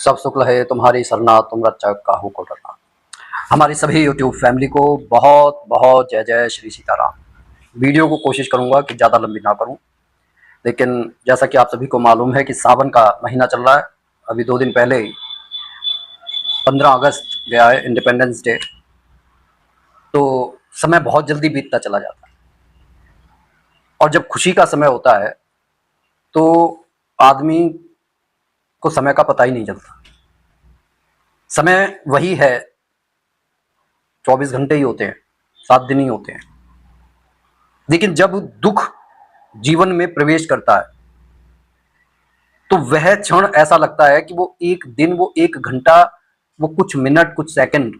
सब शुक्ल है तुम्हारी सरना, तुम रक्षक काहू को डरना। हमारी सभी यूट्यूब फैमिली को बहुत बहुत जय जय श्री सीताराम। वीडियो को कोशिश करूंगा कि ज़्यादा लंबी ना करूं, लेकिन जैसा कि आप सभी को मालूम है कि सावन का महीना चल रहा है। अभी 2 दिन पहले ही 15 अगस्त गया है, इंडिपेंडेंस डे। तो समय बहुत जल्दी बीतता चला जाता है, और जब खुशी का समय होता है तो आदमी को समय का पता ही नहीं चलता। समय वही है, 24 घंटे ही होते हैं, 7 दिन ही होते हैं। लेकिन जब दुख जीवन में प्रवेश करता है तो वह क्षण ऐसा लगता है कि वो एक दिन, वो एक घंटा, वो कुछ मिनट, कुछ सेकंड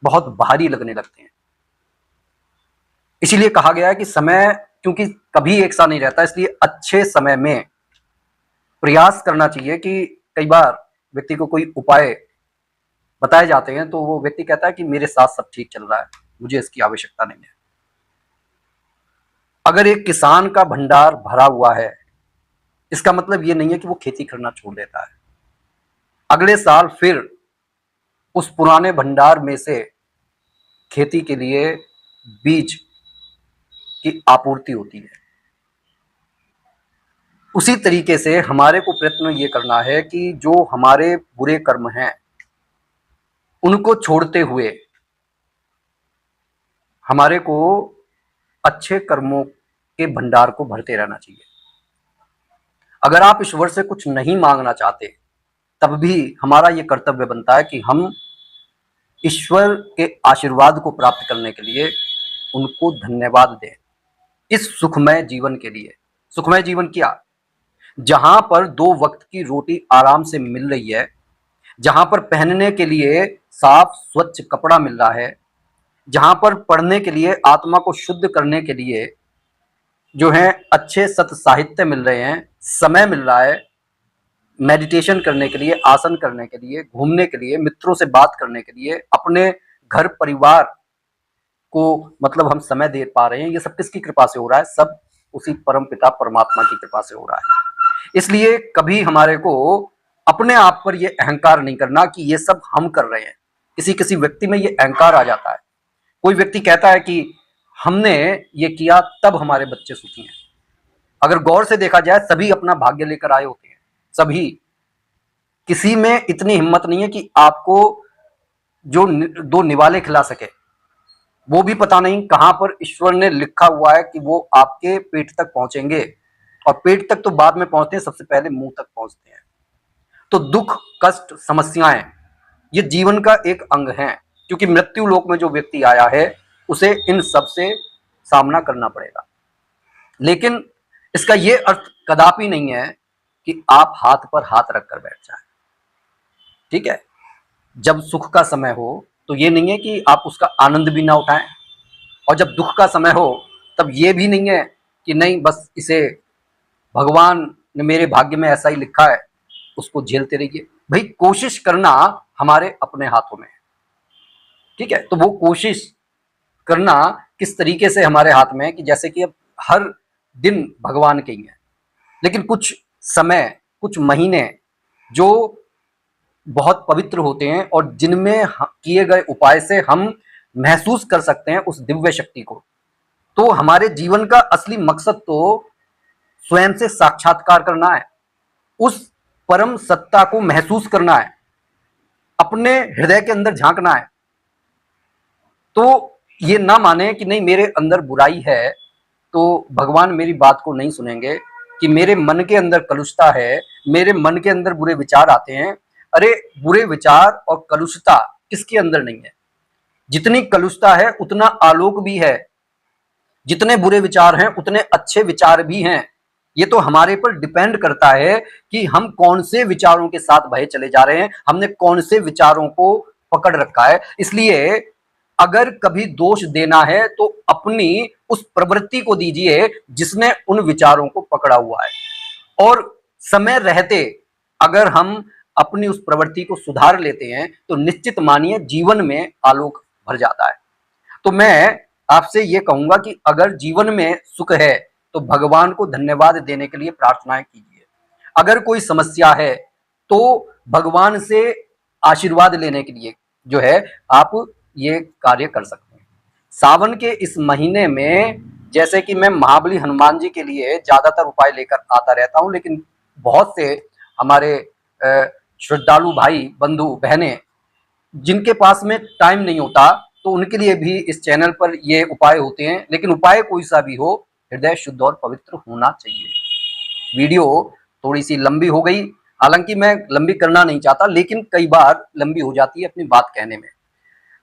बहुत भारी लगने लगते हैं। इसीलिए कहा गया है कि समय क्योंकि कभी एक सा नहीं रहता, इसलिए अच्छे समय में प्रयास करना चाहिए। कि कई बार व्यक्ति को कोई उपाय बताए जाते हैं तो वो व्यक्ति कहता है कि मेरे साथ सब ठीक चल रहा है, मुझे इसकी आवश्यकता नहीं है। अगर एक किसान का भंडार भरा हुआ है, इसका मतलब ये नहीं है कि वो खेती करना छोड़ देता है। अगले साल फिर उस पुराने भंडार में से खेती के लिए बीज की आपूर्ति होती है। उसी तरीके से हमारे को प्रयत्न ये करना है कि जो हमारे बुरे कर्म हैं उनको छोड़ते हुए हमारे को अच्छे कर्मों के भंडार को भरते रहना चाहिए। अगर आप ईश्वर से कुछ नहीं मांगना चाहते, तब भी हमारा ये कर्तव्य बनता है कि हम ईश्वर के आशीर्वाद को प्राप्त करने के लिए उनको धन्यवाद दें इस सुखमय जीवन के लिए। सुखमय जीवन क्या? जहां पर 2 वक्त की रोटी आराम से मिल रही है, जहां पर पहनने के लिए साफ स्वच्छ कपड़ा मिल रहा है, जहां पर पढ़ने के लिए, आत्मा को शुद्ध करने के लिए जो है अच्छे सत साहित्य मिल रहे हैं, समय मिल रहा है मेडिटेशन करने के लिए, आसन करने के लिए, घूमने के लिए, मित्रों से बात करने के लिए, अपने घर परिवार को मतलब हम समय दे पा रहे हैं। ये सब किसकी कृपा से हो रहा है? सब उसी परम पिता परमात्मा की कृपा से हो रहा है। इसलिए कभी हमारे को अपने आप पर ये अहंकार नहीं करना कि ये सब हम कर रहे हैं। किसी किसी व्यक्ति में ये अहंकार आ जाता है। कोई व्यक्ति कहता है कि हमने ये किया तब हमारे बच्चे सुखी हैं। अगर गौर से देखा जाए, सभी अपना भाग्य लेकर आए होते हैं, सभी। किसी में इतनी हिम्मत नहीं है कि आपको जो 2 निवाले खिला सके। वो भी पता नहीं कहां पर ईश्वर ने लिखा हुआ है कि वो आपके पेट तक पहुंचेंगे, और पेट तक तो बाद में पहुंचते हैं, सबसे पहले मुंह तक पहुंचते हैं। तो दुख, कष्ट, समस्याएं ये जीवन का एक अंग है, क्योंकि मृत्यु लोक में जो व्यक्ति आया है उसे इन सब से सामना करना पड़ेगा। लेकिन इसका ये अर्थ कदापि नहीं है कि आप हाथ पर हाथ रखकर बैठ जाएं। ठीक है, जब सुख का समय हो तो ये नहीं है कि आप उसका आनंद भी ना उठाएं, और जब दुख का समय हो तब ये भी नहीं है कि नहीं, बस इसे भगवान ने मेरे भाग्य में ऐसा ही लिखा है, उसको झेलते रहिए। भाई, कोशिश करना हमारे अपने हाथों में है। ठीक है, तो वो कोशिश करना किस तरीके से हमारे हाथ में है कि जैसे कि अब हर दिन भगवान के ही है, लेकिन कुछ समय, कुछ महीने जो बहुत पवित्र होते हैं और जिनमें किए गए उपाय से हम महसूस कर सकते हैं उस दिव्य शक्ति को। तो हमारे जीवन का असली मकसद तो स्वयं से साक्षात्कार करना है, उस परम सत्ता को महसूस करना है, अपने हृदय के अंदर झांकना है। तो ये ना माने कि नहीं, मेरे अंदर बुराई है तो भगवान मेरी बात को नहीं सुनेंगे, कि मेरे मन के अंदर कलुषता है, मेरे मन के अंदर बुरे विचार आते हैं। अरे, बुरे विचार और कलुषता किसके अंदर नहीं है? जितनी कलुषता है उतना आलोक भी है, जितने बुरे विचार हैं उतने अच्छे विचार भी हैं। ये तो हमारे पर डिपेंड करता है कि हम कौन से विचारों के साथ बहे चले जा रहे हैं, हमने कौन से विचारों को पकड़ रखा है। इसलिए अगर कभी दोष देना है तो अपनी उस प्रवृत्ति को दीजिए जिसने उन विचारों को पकड़ा हुआ है, और समय रहते अगर हम अपनी उस प्रवृत्ति को सुधार लेते हैं तो निश्चित मानिए जीवन में आलोक भर जाता है। तो मैं आपसे ये कहूंगा कि अगर जीवन में सुख है तो भगवान को धन्यवाद देने के लिए प्रार्थनाएं कीजिए। अगर कोई समस्या है तो भगवान से आशीर्वाद लेने के लिए जो है आप ये कार्य कर सकते हैं। सावन के इस महीने में जैसे कि मैं महाबली हनुमान जी के लिए ज्यादातर उपाय लेकर आता रहता हूं, लेकिन बहुत से हमारे श्रद्धालु भाई बंधु बहनें जिनके पास में टाइम नहीं होता, तो उनके लिए भी इस चैनल पर ये उपाय होते हैं। लेकिन उपाय कोई सा भी हो, हृदय शुद्ध और पवित्र होना चाहिए। वीडियो थोड़ी सी लंबी हो गई, हालांकि मैं लंबी करना नहीं चाहता, लेकिन कई बार लंबी हो जाती है अपनी बात कहने में।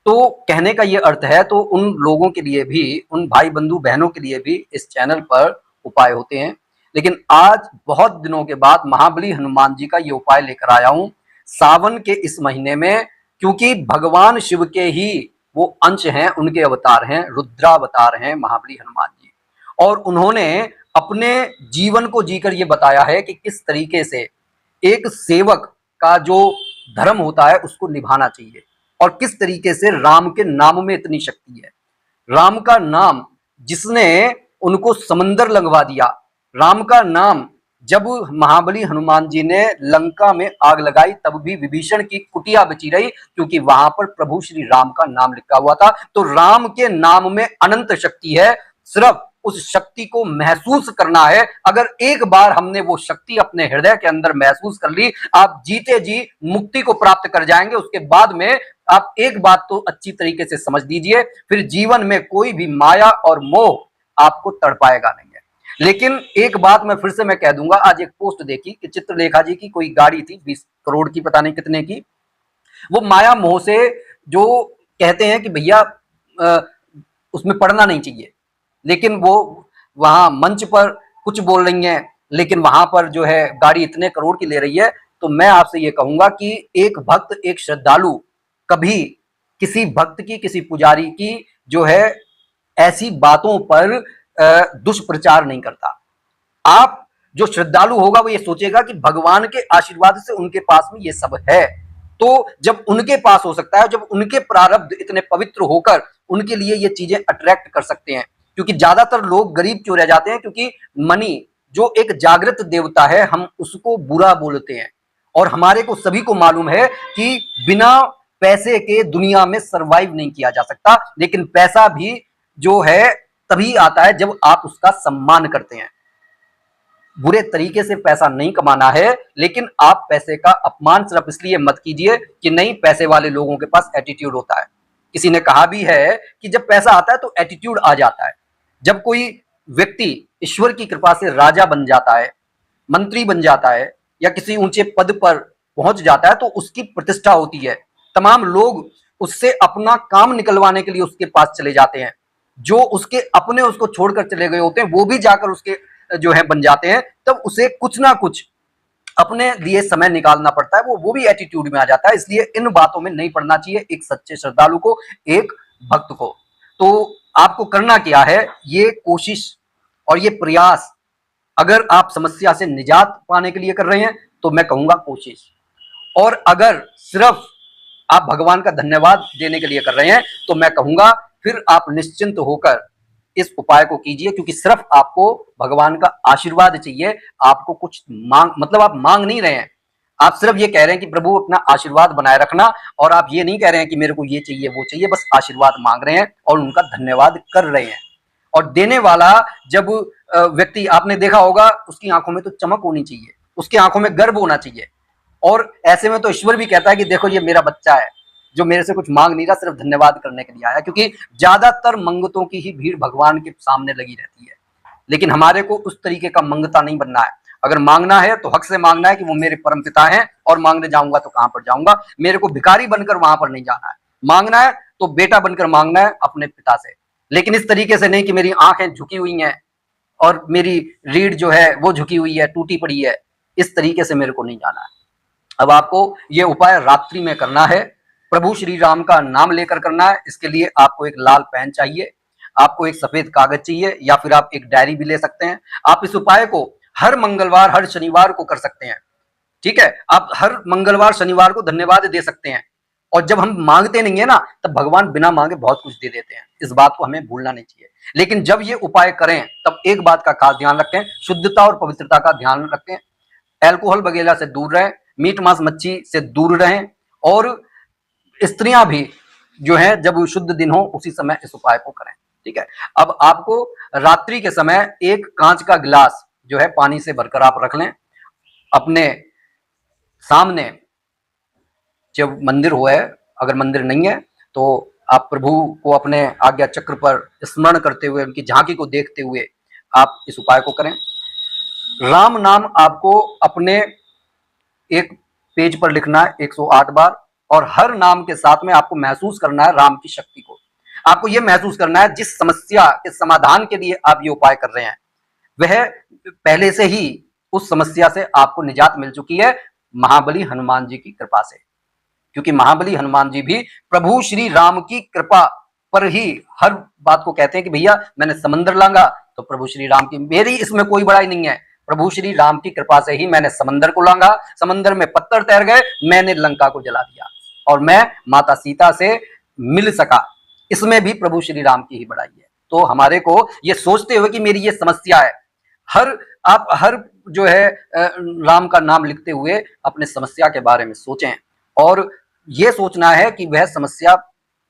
तो कहने का ये अर्थ है, तो उन लोगों के लिए भी, उन भाई बंधु बहनों के लिए भी इस चैनल पर उपाय होते हैं। लेकिन आज बहुत दिनों के बाद महाबली हनुमान जी का ये उपाय लेकर आया हूं सावन के इस महीने में, क्योंकि भगवान शिव के ही वो अंश हैं, उनके अवतार हैं, रुद्रावतार हैं महाबली हनुमान जी। और उन्होंने अपने जीवन को जीकर ये बताया है कि किस तरीके से एक सेवक का जो धर्म होता है उसको निभाना चाहिए, और किस तरीके से राम के नाम में इतनी शक्ति है। राम का नाम जिसने उनको समंदर लगवा दिया, राम का नाम जब महाबली हनुमान जी ने लंका में आग लगाई तब भी विभीषण की कुटिया बची रही, क्योंकि वहां पर प्रभु श्री राम का नाम लिखा हुआ था। तो राम के नाम में अनंत शक्ति है, सिर्फ उस शक्ति को महसूस करना है। अगर एक बार हमने वो शक्ति अपने हृदय के अंदर महसूस कर ली, आप जीते जी मुक्ति को प्राप्त कर जाएंगे। उसके बाद में आप एक बात तो अच्छी तरीके से समझ लीजिए, फिर जीवन में कोई भी माया और मोह आपको तड़पाएगा नहीं है। लेकिन एक बात मैं फिर से मैं कह दूंगा, आज एक पोस्ट देखी कि चित्रलेखा जी की कोई गाड़ी थी 20 करोड़ की, पता नहीं कितने की, वो माया मोह से जो कहते हैं कि भैया उसमें पढ़ना नहीं चाहिए, लेकिन वो वहां मंच पर कुछ बोल रही हैं, लेकिन वहां पर जो है गाड़ी इतने करोड़ की ले रही है। तो मैं आपसे ये कहूंगा कि एक भक्त, एक श्रद्धालु कभी किसी भक्त की, किसी पुजारी की जो है ऐसी बातों पर दुष्प्रचार नहीं करता। आप जो श्रद्धालु होगा वो ये सोचेगा कि भगवान के आशीर्वाद से उनके पास में ये सब है। तो जब उनके पास हो सकता है, जब उनके प्रारब्ध इतने पवित्र होकर उनके लिए ये चीजें अट्रैक्ट कर सकते हैं। क्योंकि ज्यादातर लोग गरीब क्यों रह जाते हैं, क्योंकि मनी जो एक जागृत देवता है, हम उसको बुरा बोलते हैं। और हमारे को सभी को मालूम है कि बिना पैसे के दुनिया में सरवाइव नहीं किया जा सकता। लेकिन पैसा भी जो है तभी आता है जब आप उसका सम्मान करते हैं। बुरे तरीके से पैसा नहीं कमाना है, लेकिन आप पैसे का अपमान सिर्फ इसलिए मत कीजिए कि नहीं पैसे वाले लोगों के पास एटीट्यूड होता है। किसी ने कहा भी है कि जब पैसा आता है तो एटीट्यूड आ जाता है। जब कोई व्यक्ति ईश्वर की कृपा से राजा बन जाता है, मंत्री बन जाता है, या किसी ऊंचे पद पर पहुंच जाता है, तो उसकी प्रतिष्ठा होती है। तमाम लोग उससे अपना काम निकलवाने के लिए उसके पास चले जाते हैं। जो उसके अपने उसको छोड़कर चले गए होते हैं वो भी जाकर उसके जो है बन जाते हैं। तब उसे कुछ ना कुछ अपने लिए समय निकालना पड़ता है, वो भी एटीट्यूड में आ जाता है। इसलिए इन बातों में नहीं पड़ना चाहिए एक सच्चे श्रद्धालु को, एक भक्त को। तो आपको करना क्या है, ये कोशिश और ये प्रयास अगर आप समस्या से निजात पाने के लिए कर रहे हैं तो मैं कहूंगा कोशिश, और अगर सिर्फ आप भगवान का धन्यवाद देने के लिए कर रहे हैं तो मैं कहूंगा फिर आप निश्चिंत होकर इस उपाय को कीजिए, क्योंकि सिर्फ आपको भगवान का आशीर्वाद चाहिए। आपको कुछ मांग, मतलब आप मांग नहीं रहे हैं, आप सिर्फ ये कह रहे हैं कि प्रभु अपना आशीर्वाद बनाए रखना। और आप ये नहीं कह रहे हैं कि मेरे को ये चाहिए वो चाहिए, बस आशीर्वाद मांग रहे हैं और उनका धन्यवाद कर रहे हैं। और देने वाला जब व्यक्ति, आपने देखा होगा, उसकी आंखों में तो चमक होनी चाहिए, उसकी आंखों में गर्व होना चाहिए। और ऐसे में तो ईश्वर भी कहता है कि देखो ये मेरा बच्चा है जो मेरे से कुछ मांग नहीं रहा, सिर्फ धन्यवाद करने के लिए आया। क्योंकि ज्यादातर मंगतों की ही भीड़ भगवान के सामने लगी रहती है। लेकिन हमारे को उस तरीके का मंगता नहीं बनना है। अगर मांगना है तो हक से मांगना है कि वो मेरे परम पिता हैं, और मांगने जाऊंगा तो कहां पर जाऊंगा, मेरे को भिखारी बनकर वहां पर नहीं जाना है। मांगना है तो बेटा बनकर मांगना है अपने पिता से, लेकिन इस तरीके से नहीं कि मेरी आंखें झुकी हुई हैं और मेरी रीढ़ जो है वो झुकी हुई है, टूटी पड़ी है। इस तरीके से मेरे को नहीं जाना है। अब आपको ये उपाय रात्रि में करना है, प्रभु श्री राम का नाम लेकर करना है। इसके लिए आपको एक लाल पेन चाहिए, आपको एक सफेद कागज चाहिए, या फिर आप एक डायरी भी ले सकते हैं। आप इस उपाय को हर मंगलवार, हर शनिवार को कर सकते हैं। ठीक है, आप हर मंगलवार शनिवार को धन्यवाद दे सकते हैं। और जब हम मांगते नहीं है ना, तब भगवान बिना मांगे बहुत कुछ दे देते हैं। इस बात को हमें भूलना नहीं चाहिए। लेकिन जब ये उपाय करें तब एक बात का खास ध्यान रखें, शुद्धता और पवित्रता का ध्यान रखें। अल्कोहल वगैरह से दूर रहें, मीट मांस मच्छी से दूर रहें, और स्त्रियां भी जो है जब शुद्ध दिन हो उसी समय इस उपाय को करें। ठीक है। अब आपको रात्रि के समय एक कांच का गिलास जो है पानी से भरकर आप रख लें अपने सामने, जब मंदिर हो है, अगर मंदिर नहीं है तो आप प्रभु को अपने आज्ञा चक्र पर स्मरण करते हुए, उनकी झांकी को देखते हुए आप इस उपाय को करें। राम नाम आपको अपने एक पेज पर लिखना है 108 बार, और हर नाम के साथ में आपको महसूस करना है राम की शक्ति को। आपको यह महसूस करना है जिस समस्या के समाधान के लिए आप ये उपाय कर रहे हैं वह पहले से ही उस समस्या से आपको निजात मिल चुकी है महाबली हनुमान जी की कृपा से। क्योंकि महाबली हनुमान जी भी प्रभु श्री राम की कृपा पर ही हर बात को कहते हैं कि भैया मैंने समंदर लांगा तो प्रभु श्री राम की, मेरी इसमें कोई बड़ाई नहीं है, प्रभु श्री राम की कृपा से ही मैंने समंदर को लांगा, समंदर में पत्थर तैर गए, मैंने लंका को जला दिया और मैं माता सीता से मिल सका, इसमें भी प्रभु श्री राम की ही बड़ाई है। तो हमारे को ये सोचते हुए कि मेरी ये समस्या है, आप हर जो है राम का नाम लिखते हुए अपने समस्या के बारे में सोचें, और ये सोचना है कि वह समस्या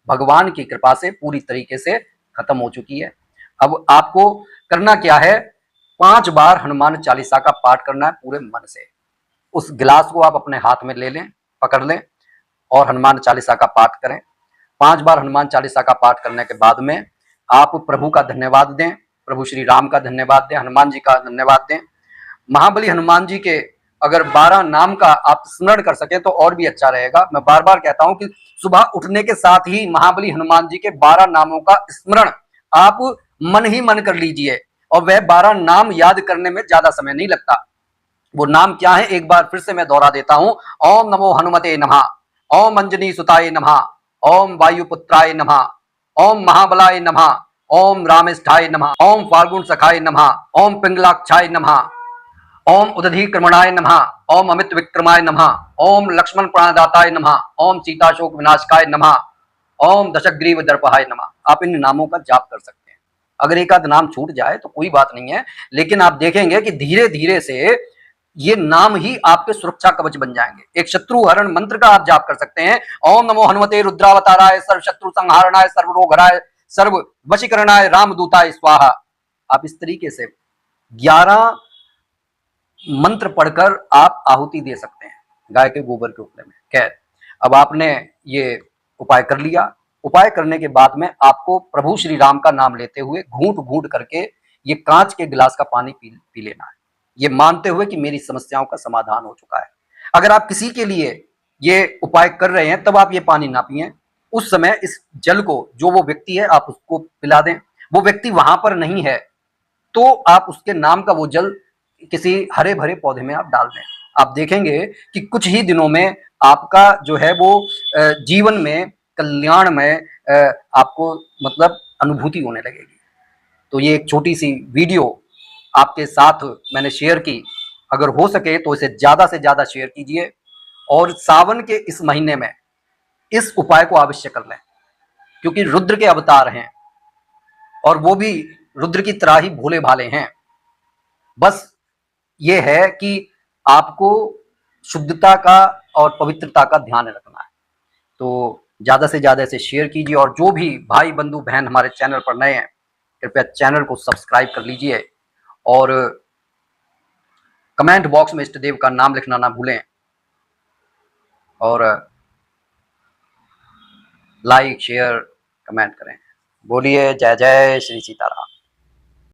भगवान की कृपा से पूरी तरीके से खत्म हो चुकी है। अब आपको करना क्या है, 5 बार हनुमान चालीसा का पाठ करना है पूरे मन से। उस गिलास को आप अपने हाथ में ले लें, पकड़ लें और हनुमान चालीसा का पाठ करें। 5 बार हनुमान चालीसा का पाठ करने के बाद में आप प्रभु का धन्यवाद दें, प्रभु श्री राम का धन्यवाद दें, हनुमान जी का धन्यवाद दें। महाबली हनुमान जी के अगर 12 नाम का आप स्मरण कर सके तो और भी अच्छा रहेगा। मैं बार बार कहता हूं कि सुबह उठने के साथ ही महाबली हनुमान जी के 12 नामों का स्मरण आप मन ही मन कर लीजिए, और वह 12 नाम याद करने में ज्यादा समय नहीं लगता। वो नाम क्या है एक बार फिर से मैं दोहरा देता हूं। ओम नमो हनुमते नमः, ओम अंजनी सुताय नमः, ओम वायुपुत्राय नमः, ओम महाबलाय नमः, ओम रामेष्ठाय नमः, ओम फाल्गुन सखाय नमः, ओम पिंगलाक्षाय नमः, ओम उदधीक्रमणाय नमः, ओम अमित विक्रमाय नमः, ओम लक्ष्मण प्राणदाताय नमः, ओम सीताशोक विनाशकाय नमः, ओम दशग्रीव दर्पहाय नमः। आप इन नामों का जाप कर सकते हैं। अगर एक आध नाम छूट जाए तो कोई बात नहीं है, लेकिन आप देखेंगे कि धीरे धीरे से ये नाम ही आपके सुरक्षा कवच बन जाएंगे। एक शत्रु हरण मंत्र का आप जाप कर सकते हैं, ओम नमो हनुमते रुद्रावताराय सर्व शत्रु संहारणाय सर्व रोगहराय सर्व वशीकरणाय रामदूताय स्वाहा। आप इस तरीके से 11 मंत्र पढ़कर आप आहुति दे सकते हैं गाय के गोबर के उपले में। खैर, अब आपने ये उपाय कर लिया। उपाय करने के बाद में आपको प्रभु श्री राम का नाम लेते हुए घूंट घूंट करके ये कांच के गिलास का पानी पी लेना है, ये मानते हुए कि मेरी समस्याओं का समाधान हो चुका है। अगर आप किसी के लिए ये उपाय कर रहे हैं तब आप ये पानी ना पिए, उस समय इस जल को जो वो व्यक्ति है आप उसको पिला दें। वो व्यक्ति वहां पर नहीं है तो आप उसके नाम का वो जल किसी हरे भरे पौधे में आप डाल दें। आप देखेंगे कि कुछ ही दिनों में आपका जो है वो जीवन में कल्याण में आपको मतलब अनुभूति होने लगेगी। तो ये एक छोटी सी वीडियो आपके साथ मैंने शेयर की। अगर हो सके तो इसे ज्यादा से ज्यादा शेयर कीजिए, और सावन के इस महीने में इस उपाय को अवश्य कर लें, क्योंकि रुद्र के अवतार हैं और वो भी रुद्र की तरह ही भोले भाले हैं। बस ये है कि आपको शुद्धता का और पवित्रता का ध्यान रखना है। तो ज्यादा से ज्यादा इसे शेयर कीजिए, और जो भी भाई बंधु बहन हमारे चैनल पर नए हैं कृपया चैनल को सब्सक्राइब कर लीजिए, और कमेंट बॉक्स में इष्ट देव का नाम लिखना ना भूलें, और लाइक शेयर कमेंट करें। बोलिए जय जय श्री सीताराम।